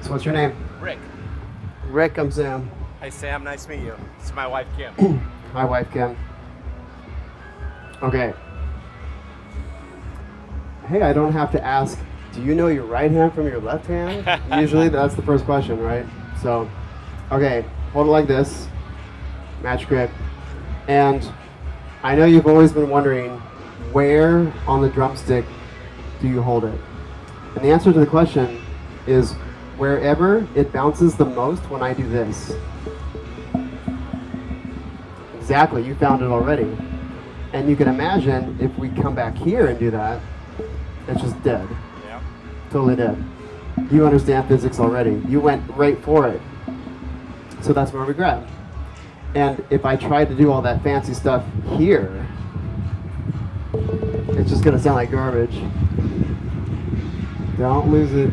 So what's your name? Rick. Rick, I'm Sam. Hi, Sam. Nice to meet you. This is my wife, Kim. Hi, wife Kim. Okay. Hey, I don't have to ask, do you know your right hand from your left hand? Usually that's the first question, right? So, okay, hold it like this. Match grip. And I know you've always been wondering, where on the drumstick do you hold it? And the answer to the question is wherever it bounces the most when I do this. Exactly, you found it already. And you can imagine if we come back here and do that, it's just dead. Yeah. Totally dead. You understand physics already. You went right for it. So that's where we grab. And if I tried to do all that fancy stuff here, it's just gonna sound like garbage. Don't lose it.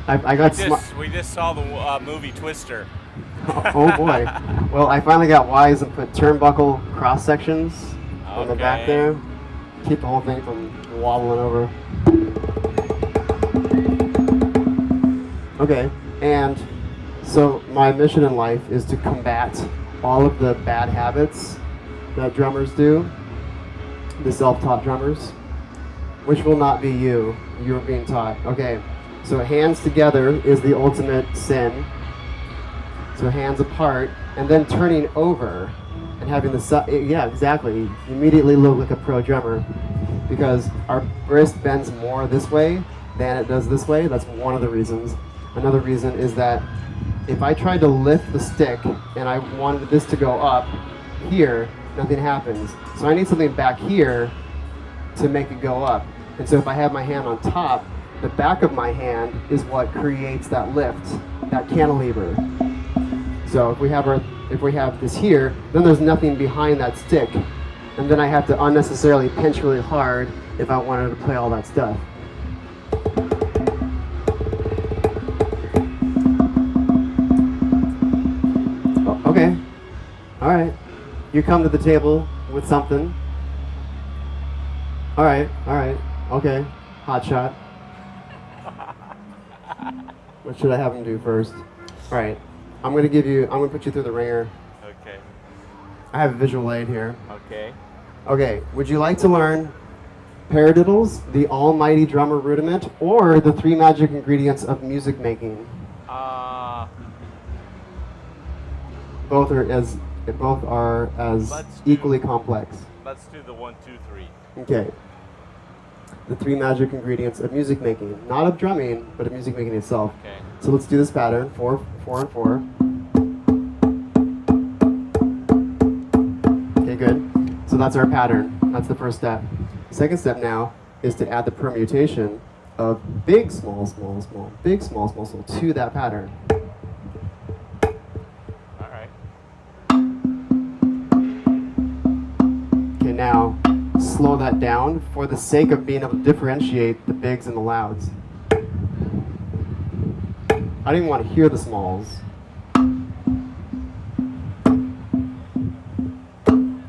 I got We just saw the movie Twister. Oh boy. Well, I finally got wise and put turnbuckle cross sections on the back there. Keep the whole thing from wobbling over. Okay, and so my mission in life is to combat all of the bad habits that drummers do, the self-taught drummers, which will not be you. You're being taught. Okay, so hands together is the ultimate sin. So hands apart, and then turning over and having the yeah, exactly. You immediately look like a pro drummer because our wrist bends more this way than it does this way. That's one of the reasons. Another reason is that if I tried to lift the stick and I wanted this to go up here, nothing happens. So I need something back here to make it go up. And so if I have my hand on top, the back of my hand is what creates that lift, that cantilever. So if we have this here, then there's nothing behind that stick. And then I have to unnecessarily pinch really hard if I wanted to play all that stuff. Oh, okay. All right. You come to the table with something. All right. Okay. Hot shot. What should I have him do first? All right. I'm gonna put you through the ringer. Okay. I have a visual aid here. Okay. Okay, would you like to learn paradiddles, the almighty drummer rudiment, or the 3 magic ingredients of music making? Both are as equally complex. Let's do the 1, 2, 3. Okay. The 3 magic ingredients of music making, not of drumming, but of music making itself. Okay. So let's do this pattern, 4, 4, and 4. Okay, good. So that's our pattern. That's the first step. The second step now is to add the permutation of big, small, small, small, big, small, small, small to that pattern. All right. Okay, now slow that down for the sake of being able to differentiate the bigs and the louds. I don't even want to hear the smalls.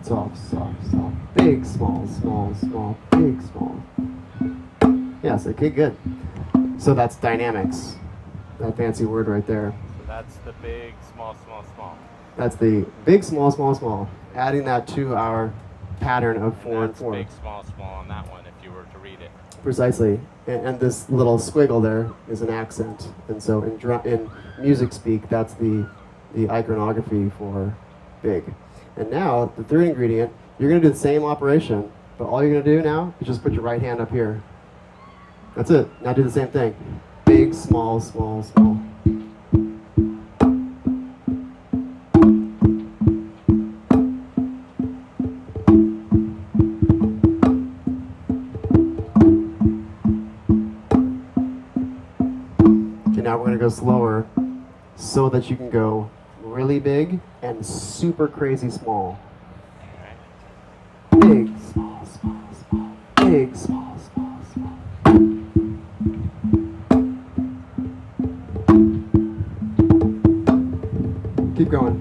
Soft, soft, soft. Big, small, small, small, big, small. Yes, okay, good. So that's dynamics. That fancy word right there. So that's the big, small, small, small. That's the big, small, small, small. Adding that to our pattern of 4 and 4. Big, small, small on that one if you were to read it. Precisely. And this little squiggle there is an accent. And so in music speak, that's the iconography for big. And now, the third ingredient, you're going to do the same operation, but all you're going to do now is just put your right hand up here. That's it. Now do the same thing. Big, small, small, small. Okay, now we're going to go slower so that you can go really big and super crazy small. Big, small, small, small. Big, small, small, small. Keep going.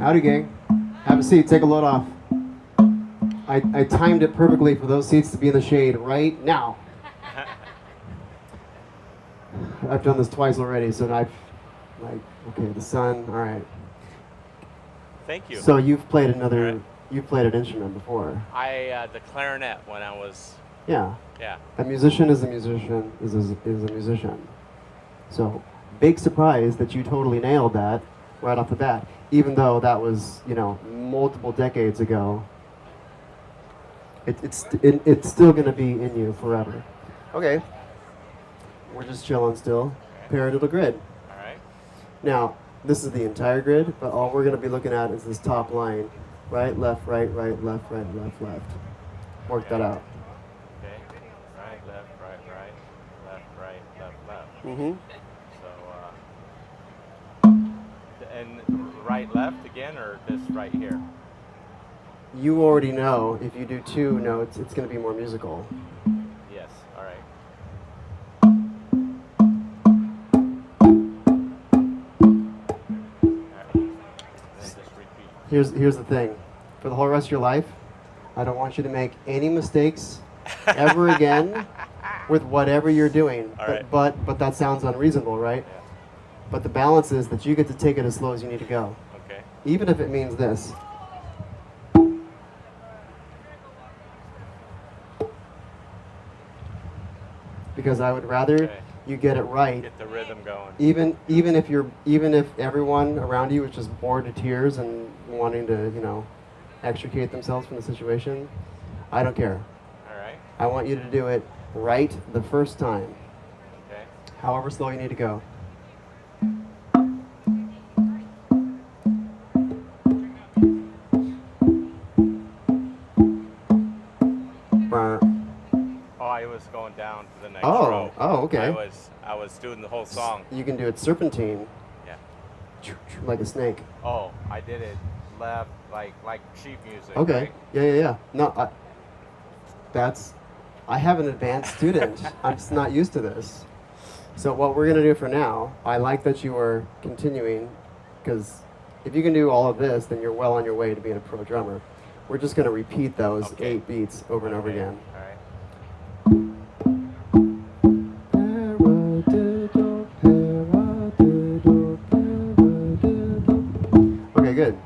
Howdy, gang. Have a seat. Take a load off. I timed it perfectly for those seats to be in the shade right now. I've done this twice already, so I've like, okay, the sun. All right. Thank you. So you've played another. All right. You've played an instrument before. The clarinet when I was. Yeah. Yeah. A musician is a musician is a musician. So big surprise that you totally nailed that right off the bat, even though that was multiple decades ago. It's still gonna be in you forever. Okay. We're just chilling still. Paradiddle grid. All right. Now, this is the entire grid, but all we're going to be looking at is this top line. Right, left, right, left, left. Work that out. Okay. Right, left, left. Mm-hmm. So, and right, left again, or this right here? You already know if you do two notes, it's going to be more musical. Yes. All right. Here's the thing. For the whole rest of your life, I don't want you to make any mistakes ever again with whatever you're doing. All right. But that sounds unreasonable, right? Yeah. But the balance is that you get to take it as slow as you need to go. Okay. Even if it means this. Because I would rather you get it right. Get the rhythm going. Even if everyone around you is just bored to tears and wanting to, extricate themselves from the situation, I don't care. All right. I want you to do it right the first time. Okay. However slow you need to go. I was going down to the next Oh, row. oh, okay. I was doing the whole song. You can do it serpentine. Yeah. Like a snake. Oh, I did it left, like sheet music. Okay. Right? Yeah. No, I have an advanced student. I'm just not used to this. So what we're gonna do for now, I like that you are continuing, because if you can do all of this, then you're well on your way to being a pro drummer. We're just gonna repeat those 8 beats over and over again. All right. Okay, good.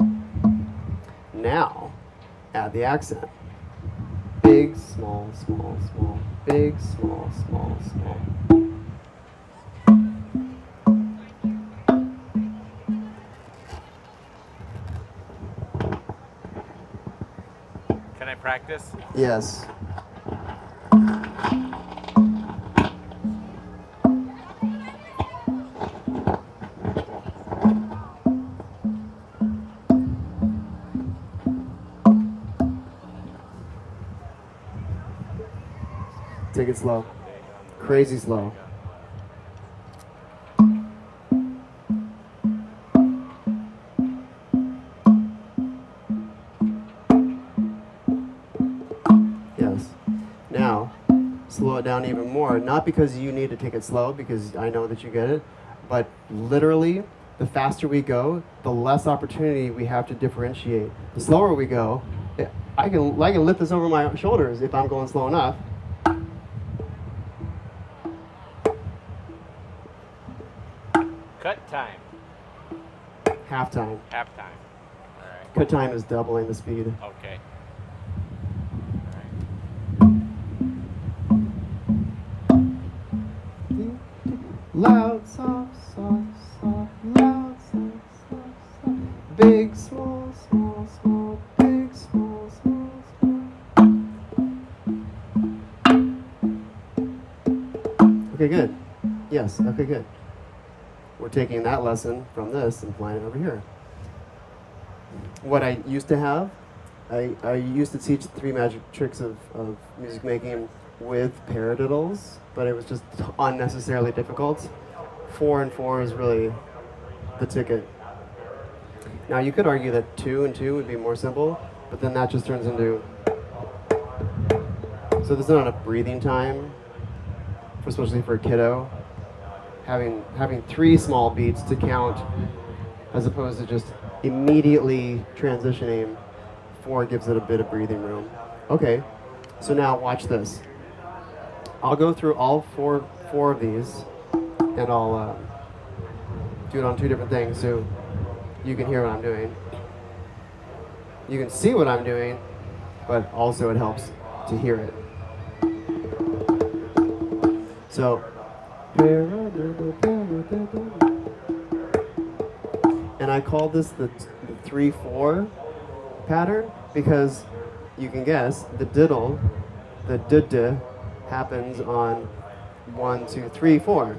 Now, add the accent. Big, small, small, small. Big, small, small, small. Can I practice? Yes. Take it slow. Crazy slow. Yes. Now, slow it down even more. Not because you need to take it slow, because I know that you get it, but literally, the faster we go, the less opportunity we have to differentiate. The slower we go, I can lift this over my shoulders if I'm going slow enough. Cut time. Halftime. Halftime. All right. Cut time is doubling the speed. Okay. Loud, soft, soft, soft, loud, soft, soft, soft. Big, small, small, small, big, small, small, small. Okay, good. Yes, okay, good. We're taking that lesson from this and applying it over here. What I used to have, I used to teach 3 magic tricks of music making with paradiddles, but it was just unnecessarily difficult. 4 and 4 is really the ticket. Now you could argue that 2 and 2 would be more simple, but then that just turns into, so there's not enough breathing time, especially for a kiddo. Having 3 small beats to count as opposed to just immediately transitioning. 4 gives it a bit of breathing room. Okay, so now watch this. I'll go through all four of these, and I'll do it on 2 different things so you can hear what I'm doing. You can see what I'm doing, but also it helps to hear it. So, and I call this the 3-4 pattern because you can guess the diddle, the d happens on 1, 2, 3, 4.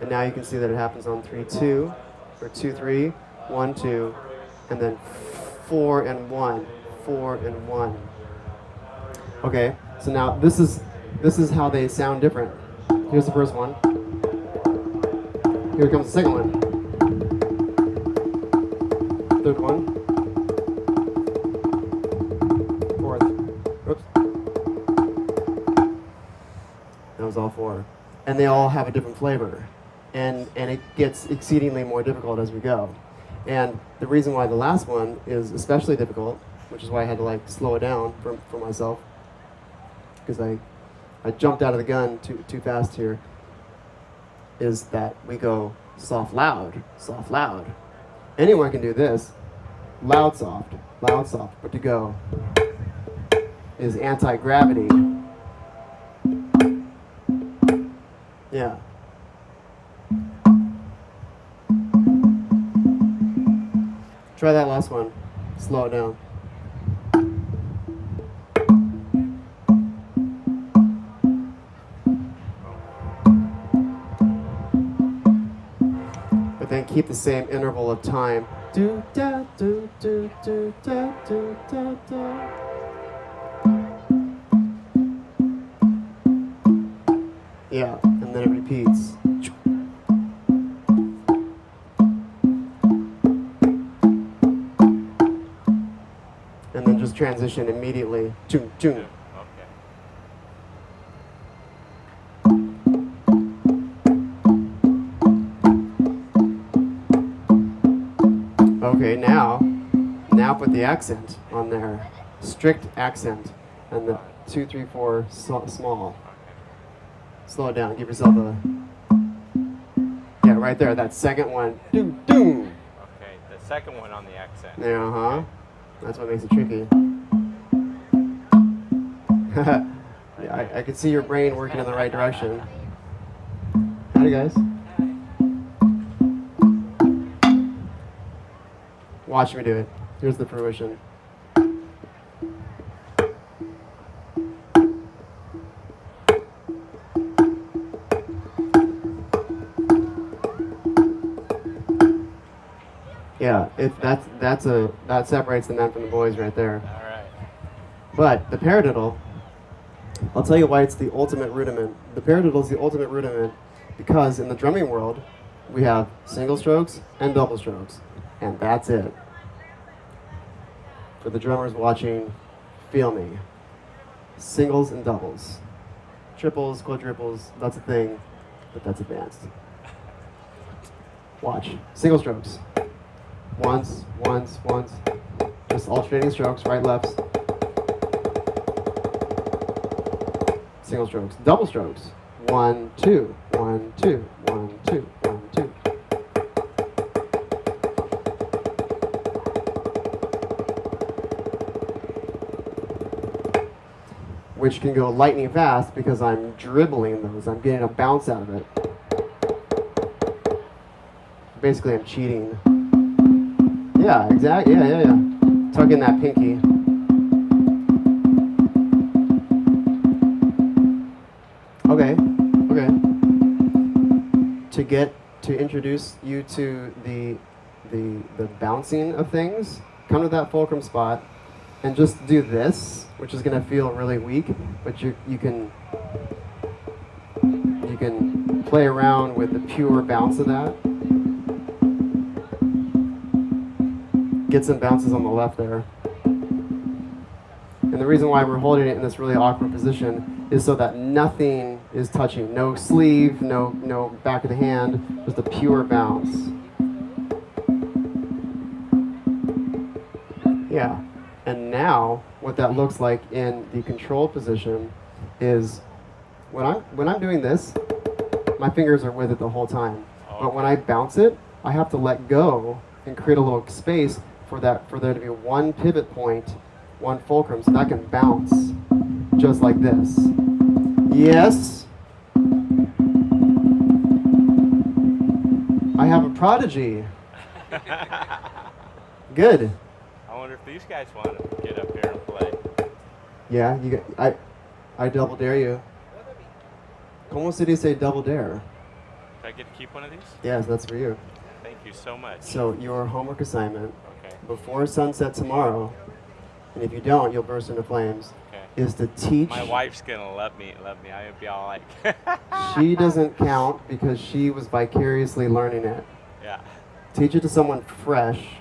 And now you can see that it happens on 3, 2, or 2, 3, 1, 2, and then 4 and 1, 4 and 1. Okay, so now this is how they sound different. Here's the first one. Here comes the second one. Third one. Fourth. Oops. That was all 4. And they all have a different flavor. And it gets exceedingly more difficult as we go. And the reason why the last one is especially difficult, which is why I had to like slow it down for myself, because I jumped out of the gun too fast here, is that we go soft, loud, soft, loud. Anyone can do this, loud, soft, but to go is anti-gravity. Yeah. Try that last one. Slow it down. But then keep the same interval of time. Do da do do do da do da da. Yeah, and then it repeats. And then just transition immediately. Choo, choo. Okay, now put the accent on there. Strict accent. And the 2, 3, 4 small. Slow it down. Give yourself a... Yeah, right there. That second one. Doom, doom. Okay, the second one on the accent. Yeah, uh-huh. That's what makes it tricky. Yeah, I could see your brain working in the right direction. Howdy, guys. Watch me do it. Here's the fruition. Yeah, that separates the men from the boys right there. All right. But the paradiddle, I'll tell you why it's the ultimate rudiment. The paradiddle is the ultimate rudiment because in the drumming world, we have single strokes and double strokes, and that's it. For the drummers watching, feel me. Singles and doubles. Triples, quadruples, that's a thing, but that's advanced. Watch. Single strokes. Once, once, once. Just alternating strokes, right, lefts. Single strokes. Double strokes. 1, 2, 1, 2, 1, 2, 1, 2. Which can go lightning fast because I'm dribbling those. I'm getting a bounce out of it. Basically, I'm cheating. Yeah, exactly. Yeah. Tuck in that pinky. Okay. To introduce you to the bouncing of things, come to that fulcrum spot and just do this, which is going to feel really weak, but you can play around with the pure bounce of that. Get some bounces on the left there. And the reason why we're holding it in this really awkward position is so that nothing is touching. No sleeve, no back of the hand, just a pure bounce. Yeah. And now what that looks like in the control position is when I'm doing this, my fingers are with it the whole time. But when I bounce it, I have to let go and create a little space for there to be one pivot point, one fulcrum, so that I can bounce just like this. Yes. I have a prodigy. Good. I wonder if these guys want to get up here and play. Yeah, I double dare you. ¿Cómo se dice double dare? Do I get to keep one of these? Yes, that's for you. Thank you so much. So your homework assignment, Okay. before sunset tomorrow, and if you don't, you'll burst into flames, Okay. is to teach. My wife's gonna love me. I'll be all like. She doesn't count because she was vicariously learning it. Yeah. Teach it to someone fresh.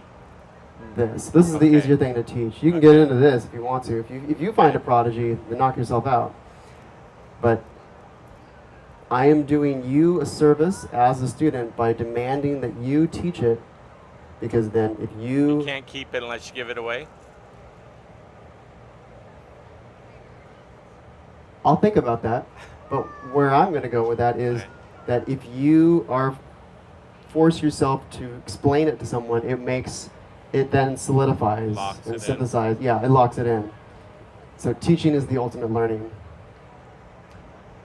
This is the Okay. easier thing to teach. You can get into this if you want to. If you find a prodigy, then knock yourself out. But I am doing you a service as a student by demanding that you teach it, because then if You can't keep it unless you give it away. I'll think about that. But where I'm going to go with that is that if you force yourself to explain it to someone, it then solidifies Locks and it in. synthesizes. Yeah, it locks it in. So teaching is the ultimate learning.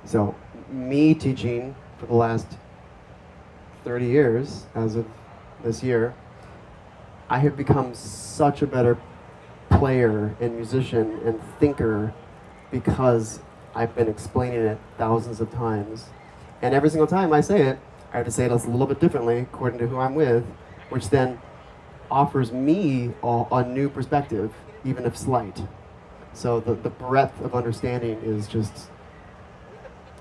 So me teaching for the last 30 years, as of this year, I have become such a better player and musician and thinker because I've been explaining it thousands of times. And every single time I say it, I have to say it a little bit differently according to who I'm with, which then offers me a new perspective, even if slight. So the breadth of understanding is just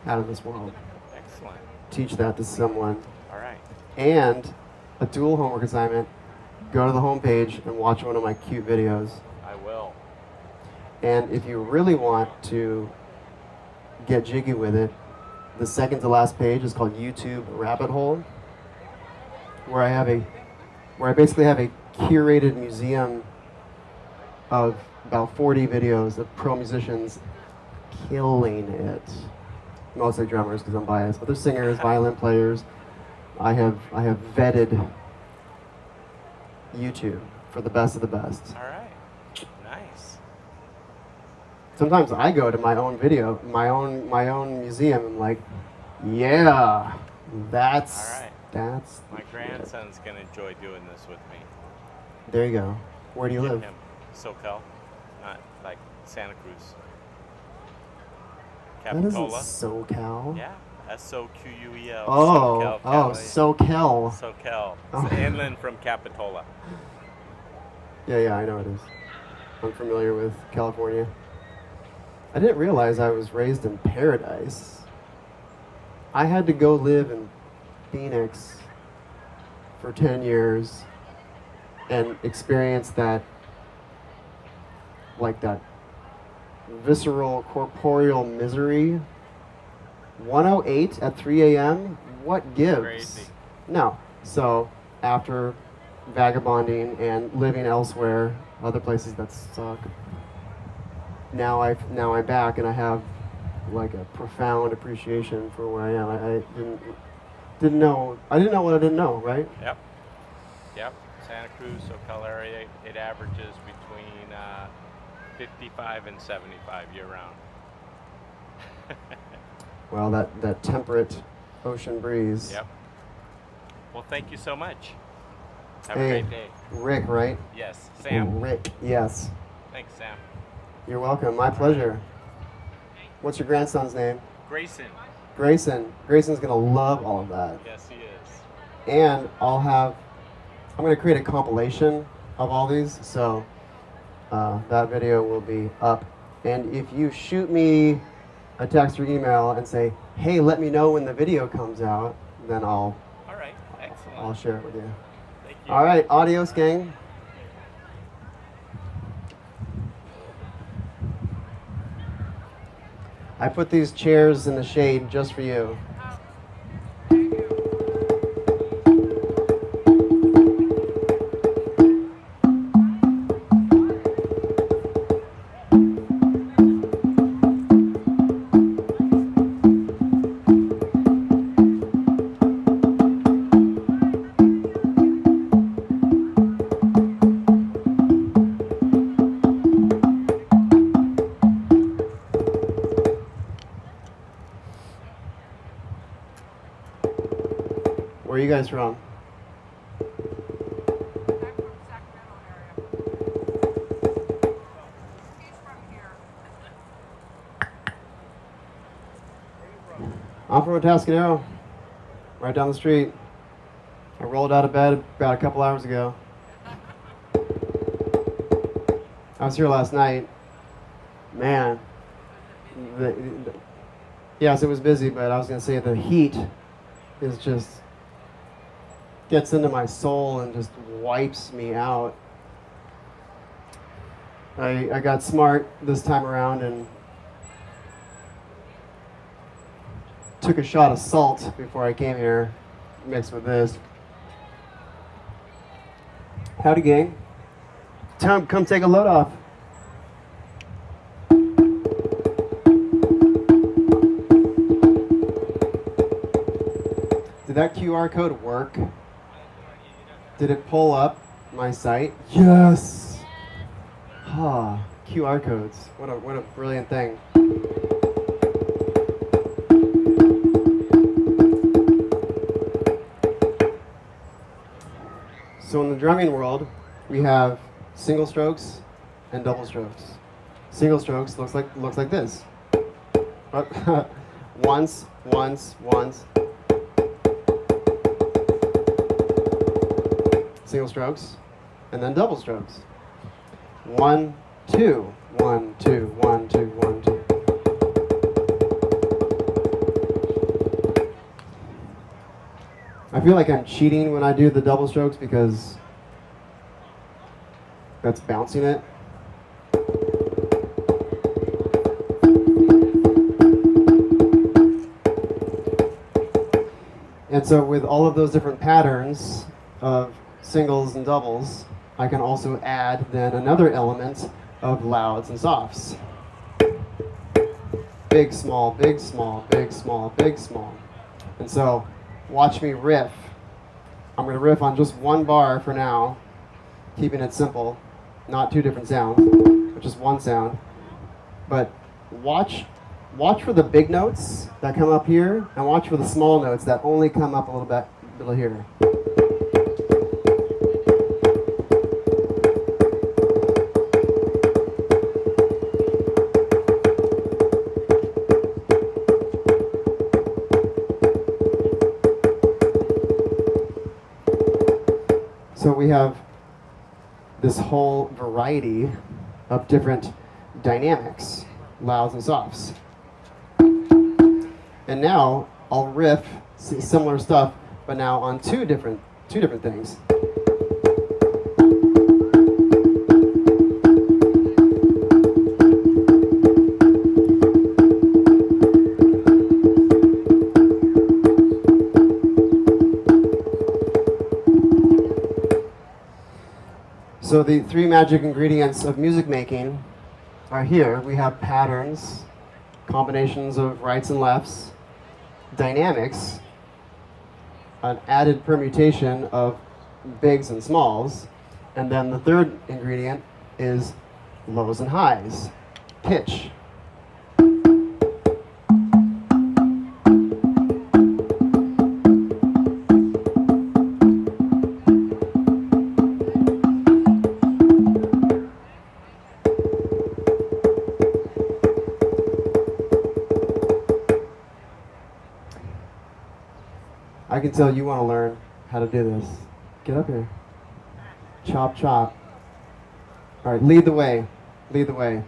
out of this world. Excellent. Teach that to someone. All right. And a dual homework assignment, go to the homepage and watch one of my cute videos. I will. And if you really want to get jiggy with it, the second to last page is called YouTube Rabbit Hole, where I basically have a curated museum of about 40 videos of pro musicians killing it. Mostly drummers because I'm biased, but there's singers, violin players. I have vetted YouTube for the best of the best. All right. Nice. Sometimes I go to my own video, my own museum, and like, yeah, that's All right. that's. My grandson's gonna enjoy doing this with me. There you go. Where do you Get live? him SoCal, not like Santa Cruz. That isn't Capitola. SoCal. Yeah. SoQuel. Oh, SoCal. SoCal. SoCal. Oh. It's inland from Capitola. Yeah, I know it is. I'm familiar with California. I didn't realize I was raised in paradise. I had to go live in Phoenix for 10 years and experience that, like that visceral, corporeal misery. 108 at 3 a.m.? What gives? Crazy. No. So after vagabonding and living elsewhere, other places that suck, now I'm back and I have like a profound appreciation for where I am. I didn't know what I didn't know, right? Yep. Santa Cruz, SoCal area, it averages between 55 and 75 year round. Well, that temperate ocean breeze. Yep. Well, thank you so much. Have a Hey, great day. Rick, right? Yes, Sam. Rick, yes. Thanks, Sam. You're welcome. My pleasure. What's your grandson's name? Grayson. Grayson. Grayson's gonna love all of that. Yes, he is. And I'm gonna create a compilation of all these, so that video will be up. And if you shoot me a text or email and say, hey, let me know when the video comes out, then All right. Excellent. I'll share it with you. Thank you. All right, adios, gang. I put these chairs in the shade just for you. are you guys from? I'm from Sacramento area. He's from here. I'm from Atascadero, right down the street. I rolled out of bed about a couple hours ago. I was here last night. Man, yes, it was busy, but I was going to say the heat is just gets into my soul and just wipes me out. I got smart this time around and took a shot of salt before I came here, mixed with this. Howdy, gang. Tom, come take a load off. Did that QR code work? Did it pull up my site? Yes! Ah, QR codes. What a brilliant thing. So in the drumming world, we have single strokes and double strokes. Single strokes looks like this. Once, once, once. Single strokes, and then double strokes. 1, 2, 1, 2, 1, 2, 1, 2. I feel like I'm cheating when I do the double strokes because that's bouncing it. And so with all of those different patterns of singles and doubles, I can also add then another element of louds and softs. Big, small, big, small, big, small, big, small. And so watch me riff. I'm going to riff on just one bar for now, keeping it simple, not two different sounds, but just one sound. But watch for the big notes that come up here, and watch for the small notes that only come up a little here. So we have this whole variety of different dynamics, louds and softs. And now I'll riff similar stuff, but now on two different things. So the three magic ingredients of music making are here. We have patterns, combinations of rights and lefts, dynamics, an added permutation of bigs and smalls, and then the third ingredient is lows and highs, pitch. I can tell you want to learn how to do this. Get up here. Chop, chop. All right, lead the way. Lead the way.